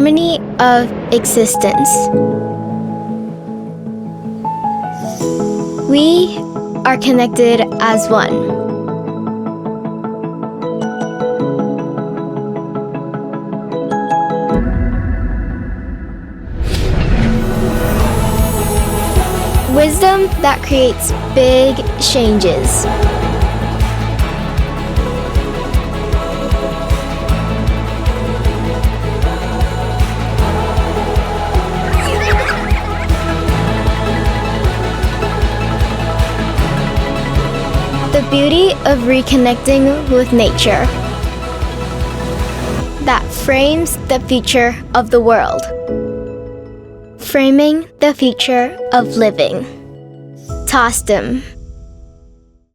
harmony of existence. We are connected as one. Wisdom that creates big changes. The beauty of reconnecting with nature that frames the future of the world. Framing the future of living. TOSTEM.